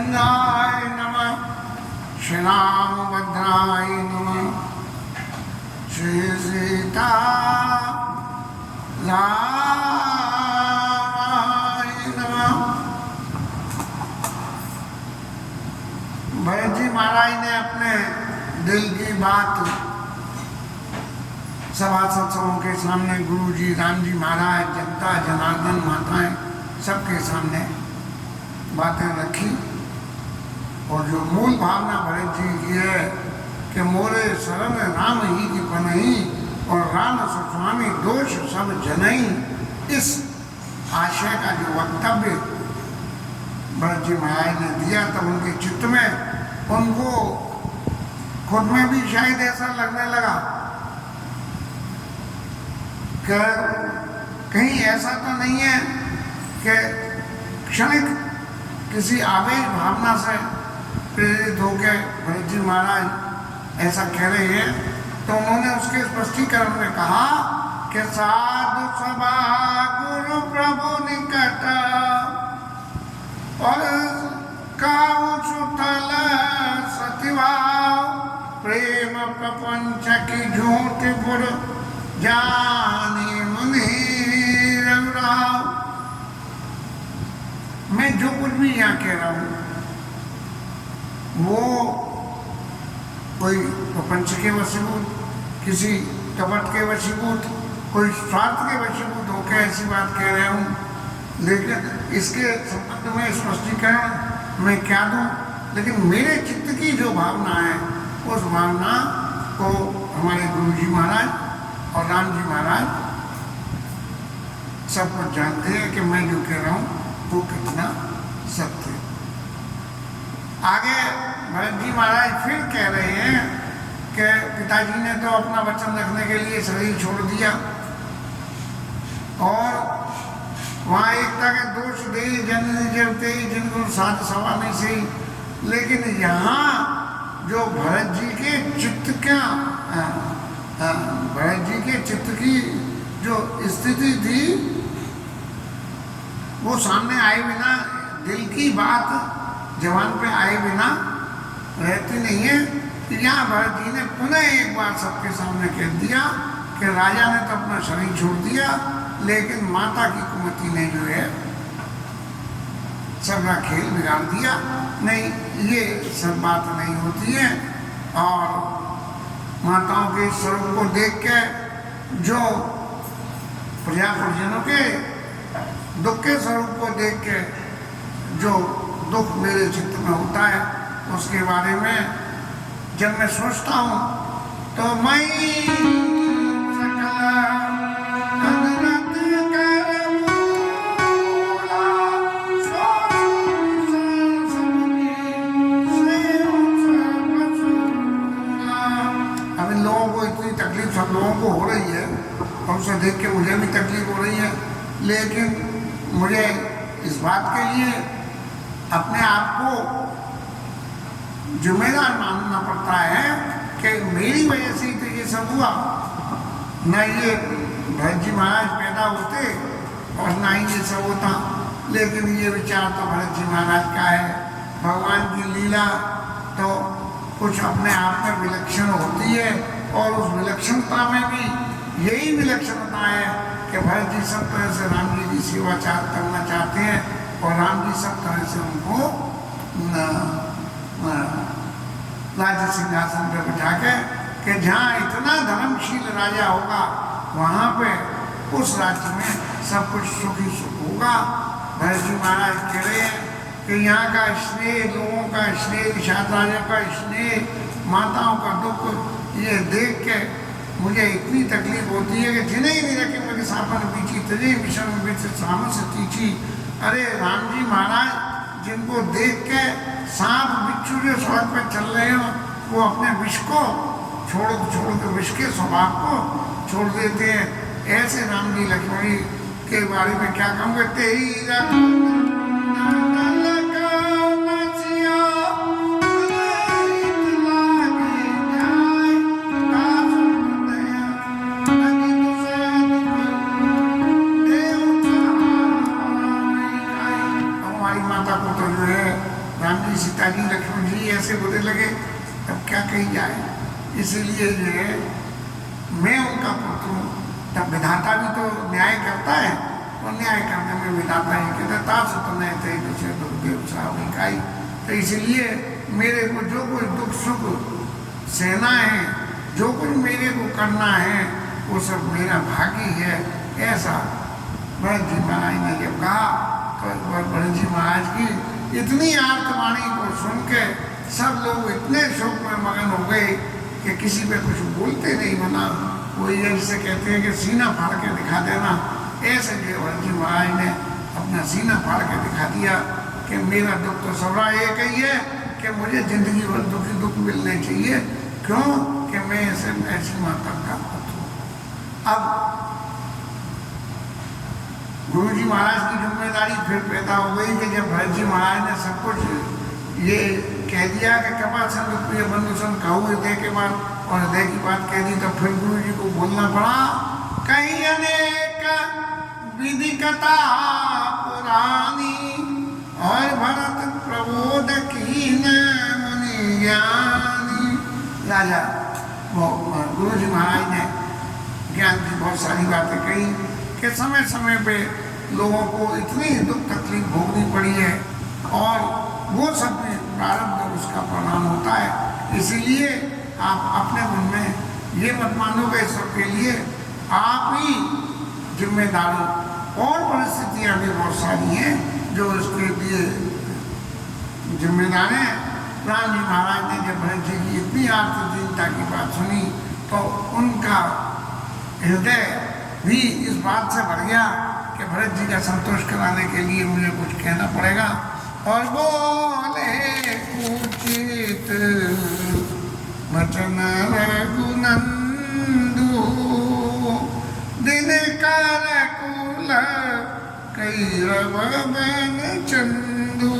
बजरंगाय नमः, श्री रामभद्राय नमः, श्री सीता रामाय नमः। भरत जी महाराज ने अपने दिल की बात सभासद सबों के सामने, गुरु जी, राम जी महाराज, जनता, जनार्दन, माताएं, सबके सामने बातें रखी। और जो मूल भावना भरत जी की है कि मोरे शरण राम ही की पनही और राम सुस्वामी दोष सब जनई, इस आशय का जो वक्तव्य भरत जी महाराज ने दिया, तब उनके चित्त में, उनको खुद में भी शायद ऐसा लगने लगा कि कहीं ऐसा तो नहीं है कि क्षणिक किसी आवेश भावना से प्रेरित होकर भरत जी महाराज ऐसा कह रहे हैं। तो उन्होंने उसके स्पष्टीकरण में कहा कि साधु सभा गुरु प्रभु निकट और काऊ सुतल सतिभाव, प्रेम प्रपंच की झूठ गुर जानी मुनि रघुराव। मैं जो कुछ भी यहाँ कह रहा हूँ वो कोई प्रपंच के वशीभूत, किसी कपट के वशीभूत, कोई स्वार्थ के वशीभूत होकर ऐसी बात कह रहा हूँ। लेकिन इसके संबंध में स्पष्टीकरण मैं क्या दूँ, लेकिन मेरे चित्त की जो भावना है उस भावना को हमारे गुरु जी महाराज और राम जी महाराज सब कुछ जानते हैं कि मैं जो कह रहा हूँ वो कितना सत्य। आगे भरत जी महाराज फिर कह रहे हैं कि पिताजी ने तो अपना वचन रखने के लिए शरीर छोड़ दिया और वहाँ एकता के दोष दे जननी जरते जिनको साथ सवा नहीं सही। लेकिन यहाँ जो भरत जी के चित्त का भरत जी के चित्त की जो स्थिति थी वो सामने आए बिना, दिल की बात जवान पे आए बिना रहती नहीं है। यहाँ भरत जी ने पुनः एक बार सबके सामने कह दिया कि राजा ने तो अपना शरीर छोड़ दिया, लेकिन माता की कुमति ने जो है सबका खेल बिगाड़ दिया। नहीं, ये सब बात नहीं होती है। और माताओं के स्वरूप को देख के जो प्रजा परिजनों के दुख के स्वरूप को देख के जो दुख मेरे चित्त में होता है, उसके बारे में जब मैं सोचता हूँ तो मैं अब इन लोगों को इतनी तकलीफ सब लोगों को हो रही है और उसे देख के मुझे भी तकलीफ हो रही है, लेकिन मुझे इस बात के लिए अपने आप को जिम्मेदार मानना पड़ता है कि मेरी वजह से ही तो ये सब हुआ। न ये भरत जी महाराज पैदा होते और ना ही ये सब होता। लेकिन ये विचार तो भरत जी महाराज का है। भगवान की लीला तो कुछ अपने आप में विलक्षण होती है और उस विलक्षणता में भी यही विलक्षणता है कि भरत जी सब तरह से राम जी की सेवा करना चाहते हैं और राम जी सब तरह से उनको राज्य सिंहासन पर बिठा के कि जहाँ इतना धर्मशील राजा होगा वहाँ पे उस राज्य में सब कुछ सुखी सुख होगा। भरत जी महाराज कह रहे हैं कि यहाँ का स्नेह, लोगों का स्नेह, निषाद राजा का स्नेह, माताओं का दुख, ये देख के मुझे इतनी तकलीफ होती है कि जिन्हें ही नहीं रखे मेरे सापन पीछी तजे विषम विच सामस तीछी। अरे राम जी महाराज जिनको देख के सांप बिच्छू जो सड़क पे चल रहे हो वो अपने विष को छोड़ के विष के स्वभाव को छोड़ देते हैं। ऐसे राम जी लक्ष्मण के बारे में क्या कहूँगे। सीता जी लक्ष्मण जी ऐसे बुरे लगे, तब क्या कही जाए। इसीलिए जो है मैं उनका पुत्र हूँ। तब विधाता भी तो न्याय करता है, और न्याय करने में विधाता ही कहते तास तो नहीं थे दूसरे दुख देव साहब इकाई। तो इसलिए मेरे को जो कुछ दुख सुख सहना है, जो कुछ मेरे को करना है, वो सब मेरा भागी है। ऐसा भरत जी महाराज ने जब कहा, तो भरत जी महाराज की इतनी आर्तवाणी को सुन के सब लोग इतने शोक में मगन हो गए कि किसी पे कुछ बोलते नहीं बना। वो ये जिसे कहते हैं कि सीना फाड़ के दिखा देना, ऐसे जो भरत जी महाराज ने अपना सीना फाड़ के दिखा दिया कि मेरा दुख तो सबरा एक ही है कि मुझे जिंदगी भर दुख मिलने चाहिए। क्यों कि मैं ऐसी माता का पुत्र हूँ। अब गुरु जी महाराज की जिम्मेदारी फिर पैदा हो गई कि जब भरत जी महाराज ने सब कुछ ये कह दिया कि कृपा सिंधु प्रिय बंधु सन कहूँ हृदय के बाद, और हृदय की बात कह दी, तो फिर गुरु जी को बोलना पड़ा, कहीं अनेक विधि कथा पुरानी, और भरत प्रबोध की मुनि ज्ञानी। राजा गुरु जी महाराज ने ज्ञान की बहुत सारी बातें कही कि समय समय पे लोगों को इतनी दुख तकलीफ भोगनी पड़ी है, और वो सब भी प्रारब्ध उसका परिणाम होता है। इसीलिए आप अपने मन में ये मत मानो कि सबके लिए आप ही जिम्मेदार हो, और परिस्थितियाँ भी बहुत सारी हैं जो इसके लिए जिम्मेदार हैं। राम जी महाराज ने जब भरत जी की इतनी आर्तदीनता की बात सुनी, तो उनका हृदय भी इस बात से भर गया कि भरत जी का संतोष कराने के लिए मुझे कुछ कहना पड़ेगा। और बोले उचित वचन रघुनंदु, दिनकर कुल कैरव बन चंदु।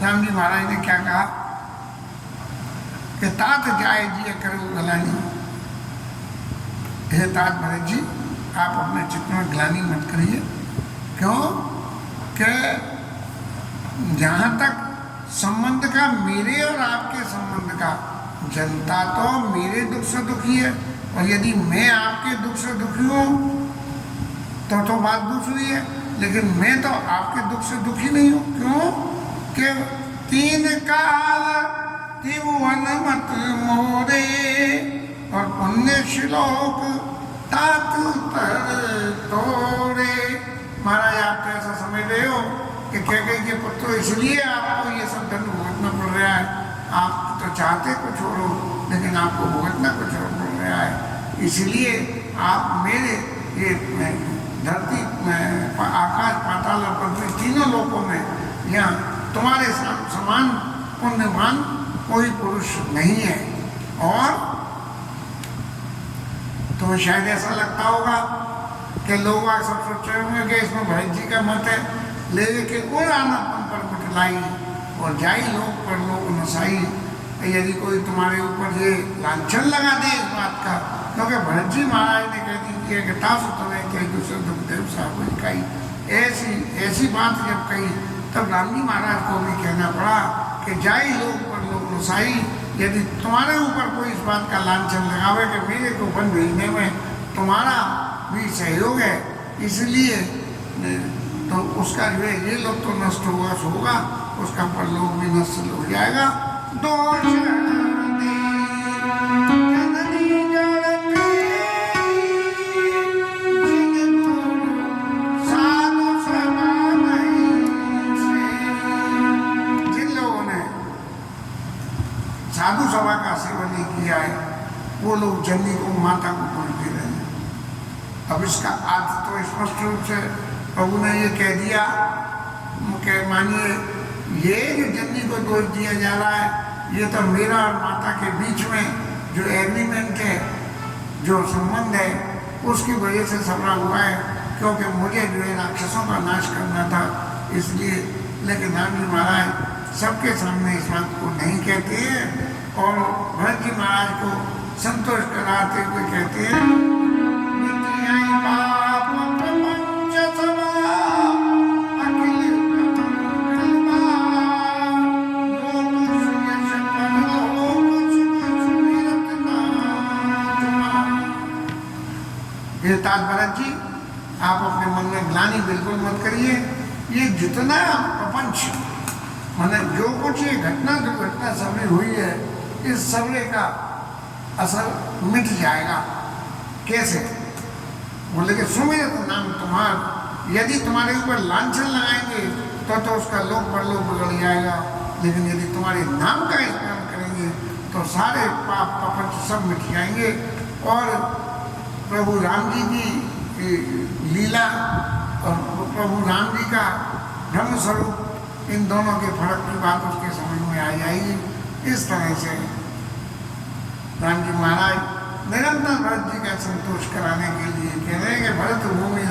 राम जी महाराज ने क्या कहा कि तात जाए जी करो गलानी। हे तात भरत जी, आप अपने चित्त में ग्लानी मत करिए। क्यों कि जहाँ तक संबंध का, मेरे और आपके संबंध का, जनता तो मेरे दुख से दुखी है, और यदि मैं आपके दुख से दुखी हूँ तो बात दूसरी है, लेकिन मैं तो आपके दुख से दुखी नहीं हूँ। क्यों कि तीन काल त्रिभुवन मत मोरे, और पुण्य श्लोक तात तर तोड़े। महाराज आप तो ऐसा समझ रहे हो कि कह गई के पुत्र इसलिए आपको ये सब दंड भुगतना पड़ रहा है। आप तो चाहते कुछ और हो, लेकिन आपको भुगतना कुछ और पड़ रहा है। इसलिए आप मेरे ये धरती में, आकाश पाताल और पृथ्वी तीनों लोकों में यहाँ तुम्हारे समान पुण्यवान कोई पुरुष नहीं है। और तुम्हें शायद ऐसा लगता होगा कि लोग सब सोच रहे होंगे कि इसमें भरत जी का मत है, लेकिन वो आना तुम पर कुटलाई और जाई लोग पर लोग नसाई। यदि कोई तुम्हारे ऊपर ये लांछन लगा दे इस बात का, क्योंकि भरत जी महाराज ने कह दी कि तासु तुम्हें कई दूसरे दुखदेव साहब कही, ऐसी बात जब कही, तब राम जी महाराज को भी कहना पड़ा कि जाई लोग पर लोग नसाई। यदि तुम्हारे ऊपर कोई इस बात का लांछन लगावे कि मेरे को वन भेजने में तुम्हारा भी सहयोग है, इसलिए तो उसका जो है ये लोग तो नष्ट होगा, उसका परलोक भी नष्ट हो जाएगा। दोष साधु सभा का सेवन नहीं किया है, वो लोग जननी को माता को पहुँचते रहे हैं। अब इसका अर्थ तो स्पष्ट रूप से प्रभु ने ये कह दिया कि मानिए ये जो जननी को दोष दिया जा रहा है, ये तो मेरा और माता के बीच में जो एग्रीमेंट है, जो संबंध है, उसकी वजह से सबरा हुआ है, क्योंकि मुझे जो है राक्षसों का नाश करना था इसलिए। लेकिन राम जी महाराज सबके सामने इस बात को नहीं कहते हैं, और भरत जी महाराज को संतोष कराते हुए कहते हैं, पाप प्रपंच सभा अखिल तात भरत जी, आप अपने मन में ग्लानि बिल्कुल मत करिए। ये जितना प्रपंच माने जो कुछ ये घटना दुर्घटना सबरे हुई है, इस सबरे का असर मिट जाएगा। कैसे? बोले कि सुमिरत नाम तुम्हारा, यदि तुम्हारे ऊपर लांछन लगाएंगे तो उसका लोक परलोक बिगड़ जाएगा, लेकिन यदि तुम्हारे नाम का स्मरण करेंगे तो सारे पाप प्रपंच सब मिट जाएंगे। और प्रभु राम जी की लीला और प्रभु राम जी का ब्रह्म स्वरूप, इन दोनों के फर्क की बात उसके समझ में आ जाएगी। इस तरह से राम जी महाराज निरंतर भरत जी का संतोष कराने के लिए कह रहे हैं कि भरत भूमि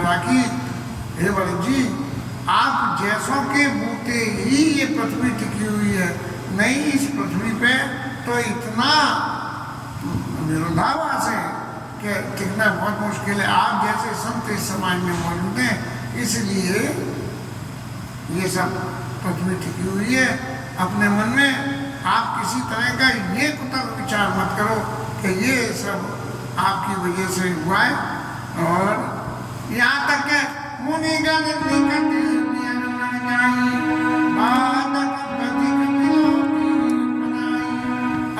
राखी, हे भरत जी, आप जैसों के बूते ही ये पृथ्वी टिकी हुई है, नहीं इस पृथ्वी पे तो इतना विरोधाभास है कि टिकना बहुत मुश्किल है। आप जैसे संत इस समाज में मौजूद हैं, इसलिए ये सब पृथ्वी टिकी हुई है। अपने मन में आप किसी तरह का ये कुतर्क विचार मत करो कि ये सब आपकी वजह से हुआ है। और यहाँ तक के मुनिगण निकट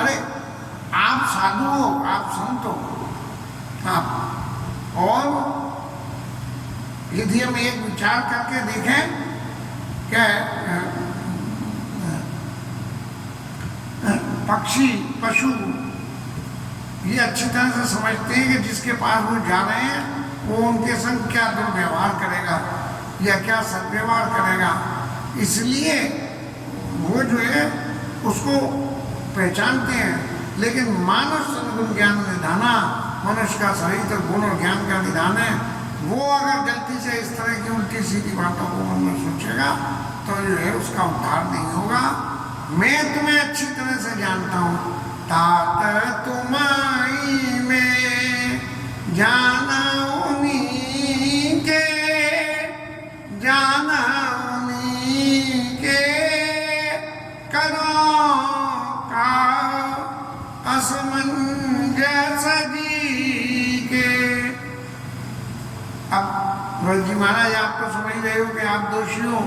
अरे आप साधु हो, आप संत हो, आप, और यदि हम एक विचार करके देखें क्या पक्षी पशु ये अच्छी तरह से समझते हैं कि जिसके पास वो जा रहे हैं वो उनके संग क्या दुर्व्यवहार करेगा या क्या सद्व्यवहार करेगा, इसलिए वो जो है उसको पहचानते हैं। लेकिन मानव सद्गुण ज्ञान निधाना, मनुष्य का सहित गुण और ज्ञान का निधान है, वो अगर गलती से इस तरह की उल्टी सीधी बातों को मन में सोचेगा तो जो है उसका उद्धार नहीं होगा। मैं तुम्हें अच्छी तरह से जानता हूँ, तात तुम्हारी में जाना उन्हीं के, जाना उन्हीं के करो का असमंजस जी के। अब भरत जी महाराज, आप तो समझ रहे हो कि आप दोषी हो,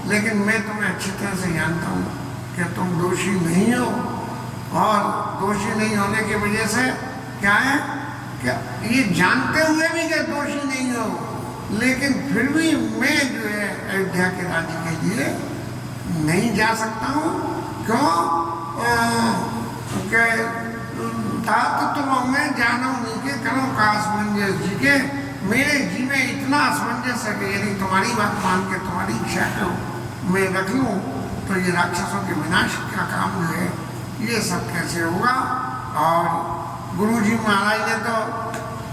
लेकिन मैं तुम्हें अच्छी तरह से जानता हूँ कि तुम दोषी नहीं हो। और दोषी नहीं होने की वजह से क्या है, क्या ये जानते हुए भी कि दोषी नहीं हो, लेकिन फिर भी मैं जो है अयोध्या के राज्य के लिए नहीं जा सकता हूँ। क्यों? तात तुम हमें जानो नहीं के करो का असमंजस जी के, मेरे जी में इतना असमंजस है कि यदि तुम्हारी बात मान के तुम्हारी इच्छा को मैं रख लूँ तो ये राक्षसों के विनाश का काम जो है ये सब कैसे होगा। और गुरुजी महाराज ने तो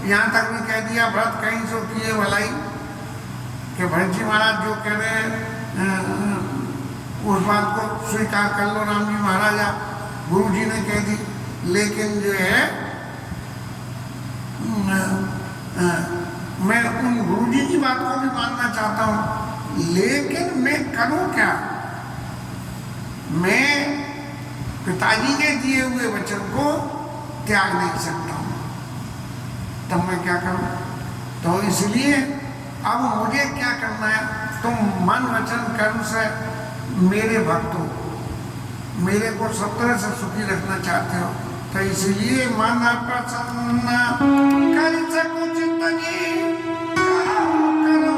यहाँ तक भी कह दिया, भरत कहीं सो किए भलाई, कि भरत जी महाराज जो कह रहे हैं उस बात को स्वीकार कर लो राम जी महाराजा, गुरुजी ने कह दी। लेकिन जो है मैं उन गुरुजी की बात को भी मानना चाहता हूँ, लेकिन मैं करूँ क्या? मैं पिताजी के दिए हुए वचन को त्याग नहीं सकता हूँ, तब मैं क्या करूँ? तो इसलिए अब मुझे क्या करना है, तुम मन वचन कर्म से मेरे भक्त हो, मेरे को सब तरह से सुखी रखना चाहते हो, तो इसलिए मन प्रसन्न कर सको चित्त जी करो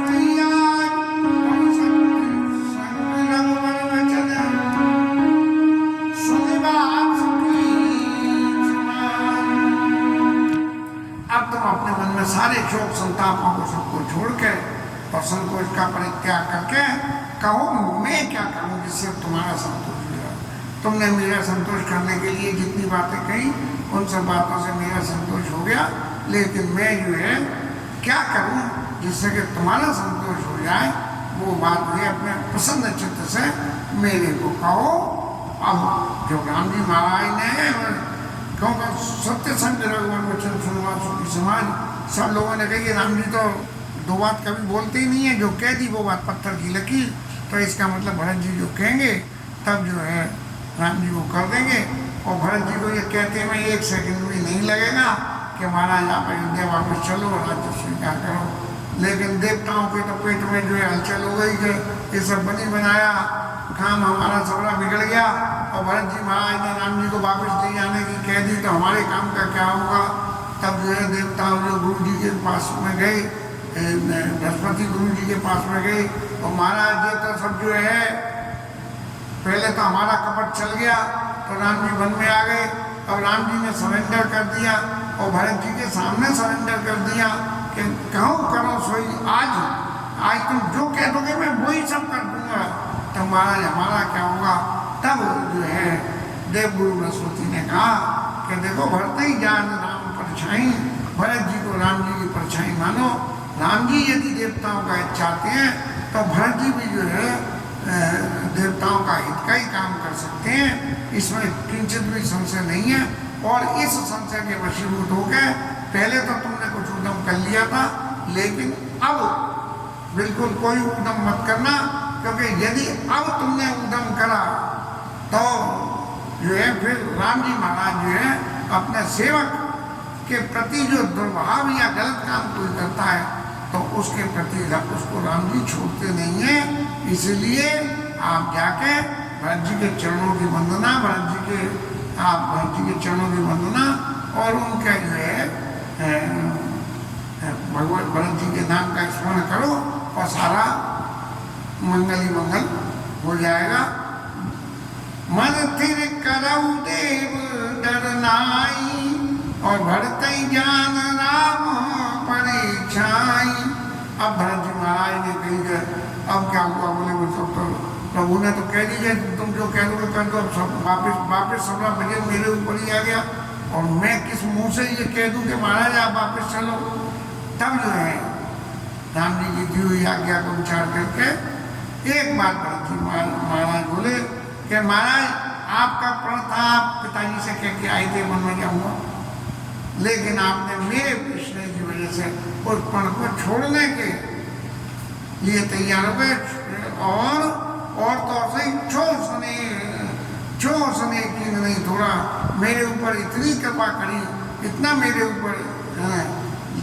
सैयाद, अब तुम अपने मन में सारे शोक संतापों को सबको छोड़ के और संकोच का परित्याग करके कहो मैं क्या करूं जिससे तुम्हारा संतोष हो जाए। तुमने मेरा संतोष करने के लिए जितनी बातें कही उन सब बातों से मेरा संतोष हो गया, लेकिन मैं जो है क्या करूं जिससे कि तुम्हारा संतोष हो जाए, वो बात भी अपने प्रसन्न चित्त से मेरे को कहो। अब जो राम जी महाराज ने क्योंकि सत्य संग रघुवर वचन सुनवा सुखी समाज, सब लोगों ने कही राम जी तो दो बात कभी बोलते ही नहीं है, जो कह दी वो बात पत्थर की लकीर, तो इसका मतलब भरत जी जो कहेंगे तब जो है राम जी वो कर देंगे। और भरत जी को ये कहते में एक सेकंड भी नहीं लगेगा कि महाराज आप अयोध्या वापस चलो, राज्य स्वीकार करो। लेकिन देवताओं के तो पेट में जो है हलचल हो गई कि ये सब बनी बनाया काम हमारा सबरा बिगड़ गया, और भरत जी महाराज ने राम जी को वापस ले जाने की कह दी, तो हमारे काम का क्या होगा। तब जो है देवताओं जो गुरु जी के पास में गए, बृहस्पति गुरु जी के पास में गए, और महाराज ये तो सब जो है पहले तो हमारा कपट चल गया, तो राम जी वन में आ गए। अब राम जी ने सरेंडर कर दिया और भरत जी के सामने सरेंडर कर दिया कि कहो करो सोई, आज तुम जो कह दोगे मैं वही सब कर दूंगा। तब महाराज हमारा क्या होगा। तब जो है देवगुरु बृहस्पति ने कहा कि देखो भरत ही जान राम परछाई, भरत जी को राम जी की परछाई मानो। राम जी यदि देवताओं का हित चाहते हैं तो भरत जी भी जो है देवताओं का हित का ही काम कर सकते हैं, इसमें किंचित भी संशय नहीं है। और इस संशय के वशीभूत होकर पहले तो तुमने कुछ उद्यम कर लिया था, लेकिन अब बिल्कुल कोई उद्यम मत करना, क्योंकि यदि अब तुमने उद्यम करा तो जो है फिर राम जी महाराज जो है अपने सेवक के प्रति जो दुर्भाव या गलत काम कोई करता है तो उसके प्रति उसको राम जी छोड़ते नहीं है। इसलिए आप जाके भरत जी के चरणों की वंदना, भरत जी के चरणों की वंदना और उनका जो है भगवान भरत जी के नाम का स्मरण करो और सारा मंगल ही मंगल हो जाएगा। मन थिर करऊ देव डरनाई और भरत जान राम परीक्षाई। अब भरत जी महाराज ने कही कि अब क्या हुआ। बोले वो सब तो प्रभु ने तो कह दीजिए तुम जो कह दोगे कर दो। अब सब वापिस सबरा बजे मेरे ऊपर ही आ गया और मैं किस मुंह से ये कह दूं कि महाराज आप वापिस चलो। तब जो है राम जी की दी हुई आज्ञा को विचार करके एक बात भरत जी महाराज बोले कि महाराज आपका प्रण था, आप पिताजी से कह के आए थे मन में जाऊंगा, लेकिन आपने मेरे पूछने की वजह से उस प्रण को छोड़ने के लिए तैयार हो गए और तो सही छोसने की नहीं, थोड़ा मेरे ऊपर इतनी कृपा करी, इतना मेरे ऊपर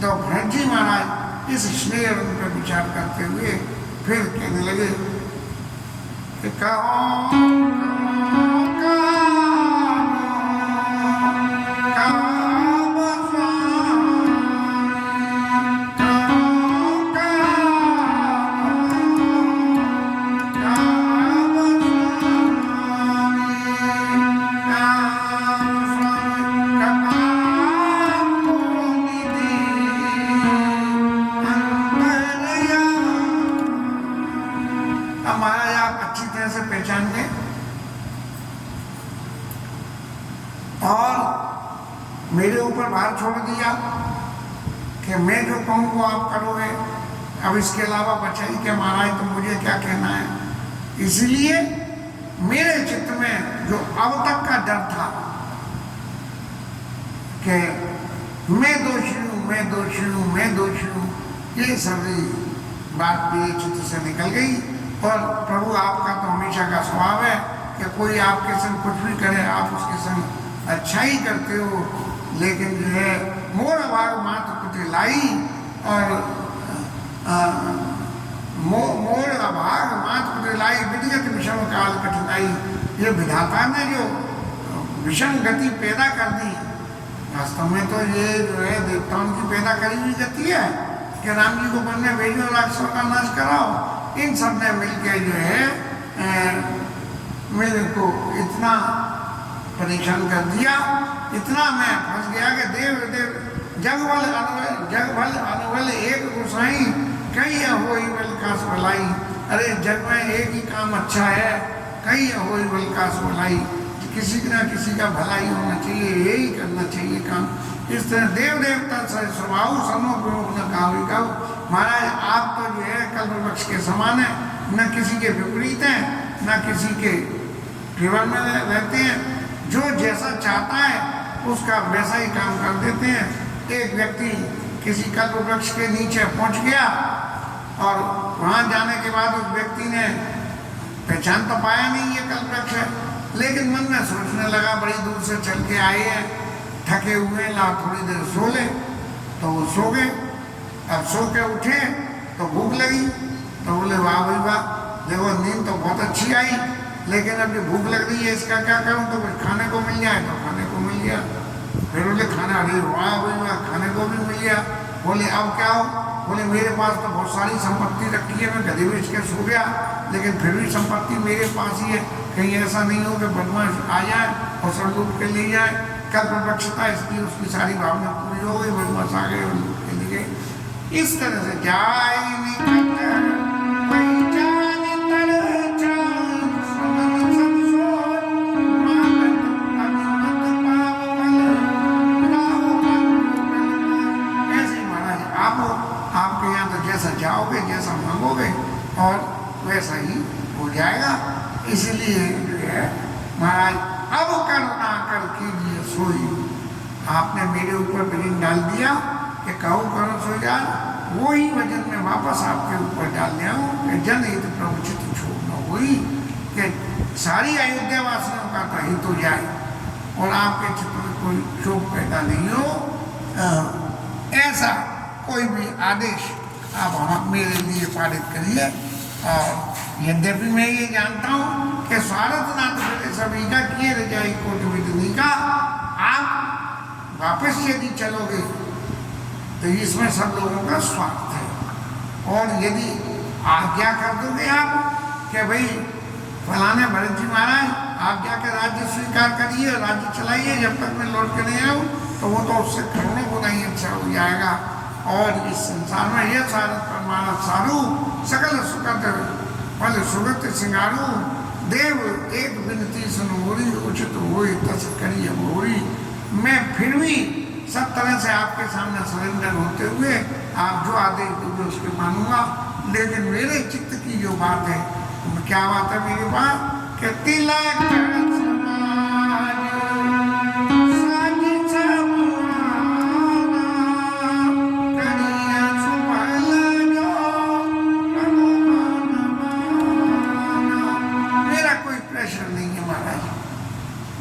तो भरत जी महाराज इस स्नेह रंग पर विचार करते हुए फिर कहने लगे कि कहो मेरे ऊपर भार छोड़ दिया कि मैं जो कहूँ वो आप करोगे। अब इसके अलावा बचा ही क्या महाराज, तो मुझे क्या कहना है। इसलिए मेरे चित्त में जो अब तक का डर था कि मैं दोषी हूँ, ये सारी बात मेरे चित्त से निकल गई। और प्रभु आपका तो हमेशा का स्वभाव है कि कोई आपके संग कुछ भी करे आप उसके संग अच्छा ही करते हो, लेकिन जो है मोर भाग मात कुटिलाई और मोर भाग मात कुटिलाई विधिगत विषम काल कठिनाई। ये विधाता ने जो विषम गति पैदा कर दी, वास्तव में तो ये जो है देवताओं की पैदा करी हुई गति है कि राम जी को वन में भेजो, राक्षसों का नाश कराओ। इन सब ने मिलकर जो है मेरे को इतना परेशान कर दिया, इतना मैं फंस गया कि देव जग भल अनुबल एक गुसाई कई अहोई बल कास भलाई। अरे जग में एक ही काम अच्छा है, कई अहोई बल कास भलाई। किसी ना किसी का भलाई होना चाहिए, यही करना चाहिए काम। इस तरह देव देवता स्वभाव समोपयोग न कहो। महाराज आप तो जो है कल्पवृक्ष के समान है, न किसी के विपरीत है न किसी के फेवर में रहते हैं। जो जैसा चाहता है उसका वैसा ही काम कर देते हैं। एक व्यक्ति किसी कल्प वृक्ष के नीचे पहुंच गया और वहां जाने के बाद उस व्यक्ति ने पहचान तो पाया नहीं ये कल्प वृक्ष है, लेकिन मन में सोचने लगा बड़ी दूर से चल के आए हैं, थके हुए ला थोड़ी देर सो ले, तो वो सो गए। अब सो के उठे तो भूख लगी, तो बोले वाह भाई वाह, देखो नींद तो बहुत अच्छी आई, लेकिन अब जो भूख लग रही है इसका क्या करूं, तो कुछ खाने को मिल जाए, तो खाने को मिल गया। फिर बोले खाना, अरे वाह भाई वाह, खाने को भी मिल गया। बोले अब क्या हो, बोले मेरे पास तो बहुत सारी संपत्ति रखी है, मैं गधे बेच के सो गया, लेकिन फिर भी संपत्ति मेरे पास ही है, कहीं ऐसा नहीं हो कि बदमाश आ जाए और सब लूट के ले जाए। कल्पवृक्षता इसकी उसकी सारी भावना पूरी हो गई, बदमाश आ गए और लूट के ले गए। इस तरह से जाए जाओगे, जैसा मांगोगे और वैसा ही हो जाएगा। इसलिए जो है महाराज, अब करुणा कर कीजिए सोई, आपने मेरे ऊपर वजन डाल दिया कि कहो करो सो जाए, वो ही वजन में वापस आपके ऊपर डाल दिया हूँ कि जनहित प्रवचित छोड़ना, वही कि सारी अयोध्या वासियों का तो हित हो जाए और आपके चित्र में कोई शोक पैदा नहीं हो। ऐसा कोई भी आदेश आप हम मेरे लिए पारित करिए। और यद्यपि मैं ये जानता हूँ कि स्वार्थनाथ सभी का किए रजाई कोट विदनी का, आप वापस यदि चलोगे तो इसमें सब लोगों का स्वार्थ है। और यदि आज्ञा कर दोगे आप कि भाई फलाने भरत जी महाराज आप जाकर राज्य स्वीकार करिए, राज्य चलाइए, जब तक मैं लौट के नहीं आऊँ, तो वो तो उससे करोड़ों गुना ही अच्छा हो जाएगा। और इस संसार में यह सारथ परमाणु सारू सकल सुखद फल सुगत सिंगारू, देव एक विनती सुनोरी उचित होई तस करिय मोरी। मैं फिर भी सब तरह से आपके सामने सरेंडर होते हुए आप जो आदेश दोगे उसके मानूंगा, लेकिन मेरे चित्त की जो बात है, क्या बात है मेरी बात, कि तिलक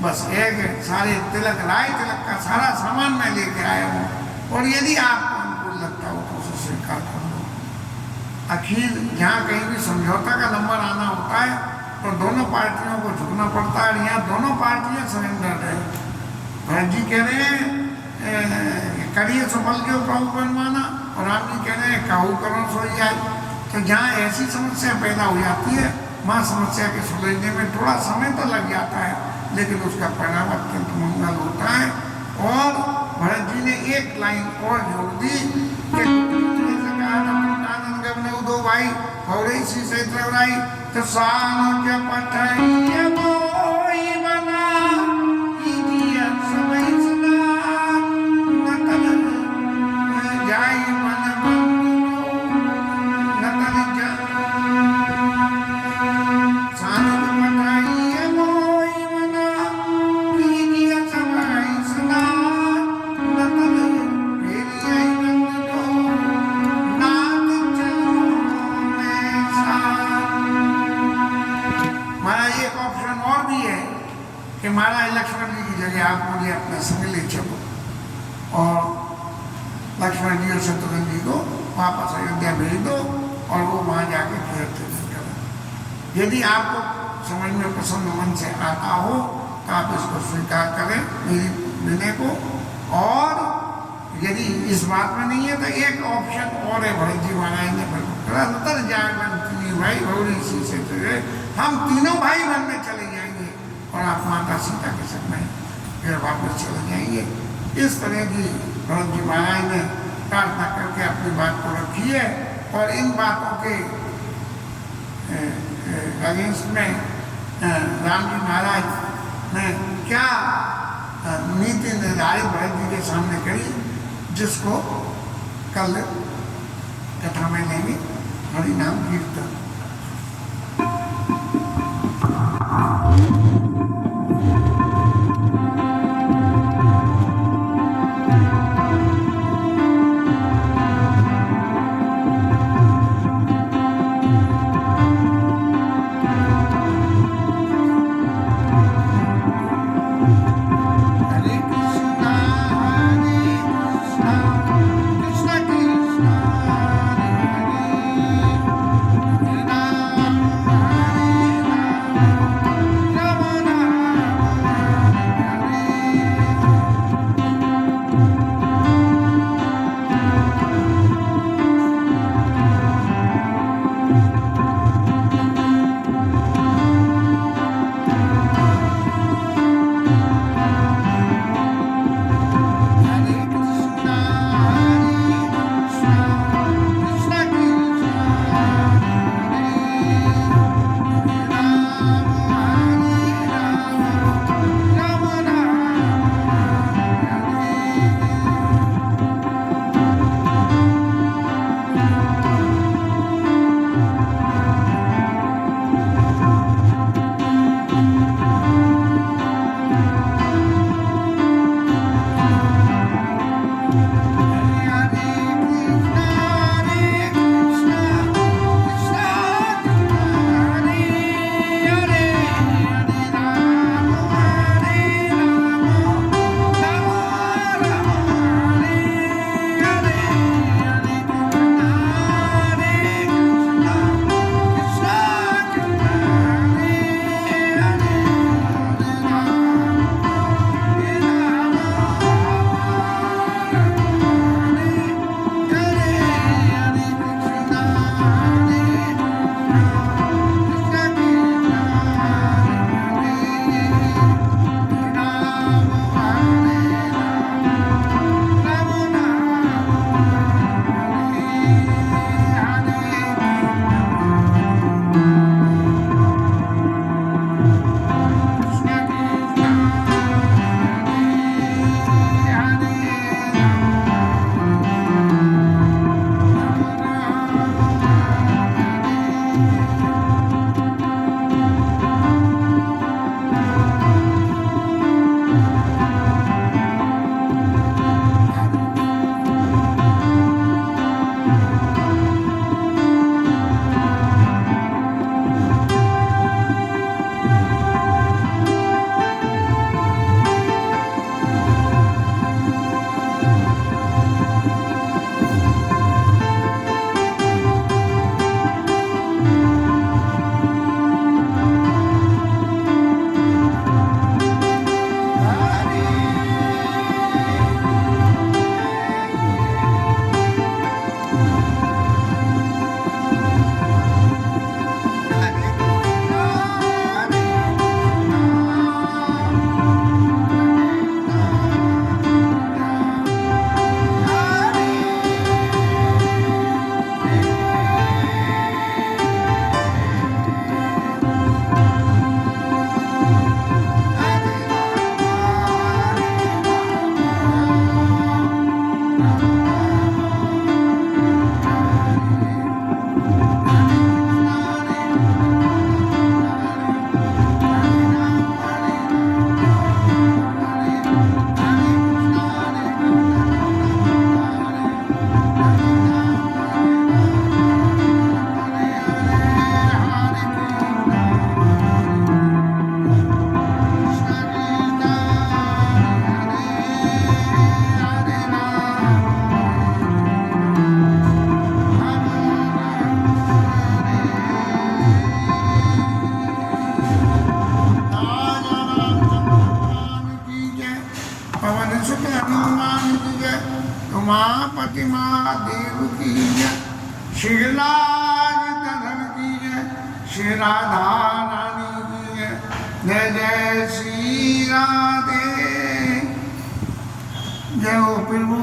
बस एक सारे तिलक, राय तिलक का सारा सामान मैं लेके आया हूँ, और यदि आपको अनुकूल लगता हो तो उसे स्वीकार कर लो। आखिर जहाँ कहीं भी समझौता का नंबर आना होता है तो दोनों पार्टियों को झुकना पड़ता है, यहाँ दोनों पार्टियां सरेंडर है। भरत जी कह रहे हैं करिए सो फल के कहू बनवाना, और राम जी कह रहे हैं कहू करो सो जाए। तो जहाँ ऐसी समस्या पैदा हो जाती है, वहाँ समस्या के सुलझने में थोड़ा समय तो लग जाता है, लेकिन उसका परिणाम अत्यंत मंगल होता है। और भरत जी ने एक लाइन और जोड़ दी कि दो भाई और इसी से आई तो साल के पठाई बना जाई महाराज लक्ष्मण जी की जगह आप मुझे अपने संग ले चलो, और लक्ष्मण जी और शत्रुघ्न जी को वापस अयोध्या भेज दो, और वो वहाँ जाके फिर करें। यदि आपको समझ में प्रसन्न मन से आता हो तो आप इसको स्वीकार करें मेरी विनय को, और यदि इस बात में नहीं है तो एक ऑप्शन और है, भरत जी महाराज ने निरंतर जागरण भाई भौरी इसी से हम तीनों भाई बन में चले जाएंगे, और आप माता सीता के संग में फिर वापस चले जाएंगे। इस तरह की भरत जी महाराज ने प्रार्थना करके अपनी बात को रखी है। और इन बातों के अगेंस्ट में राम जी महाराज ने क्या नीति निर्धारित भरत जी के सामने करी, जिसको कल कथा में लेंगे। हरि नाम कीर्तन। Hare Krishna सत हनुमान की जय, उमापति महादेव की जय, शीलाज धरण की जय, श्री राधा रानी की जय, जय जय श्री राधे। जय हो प्रभु।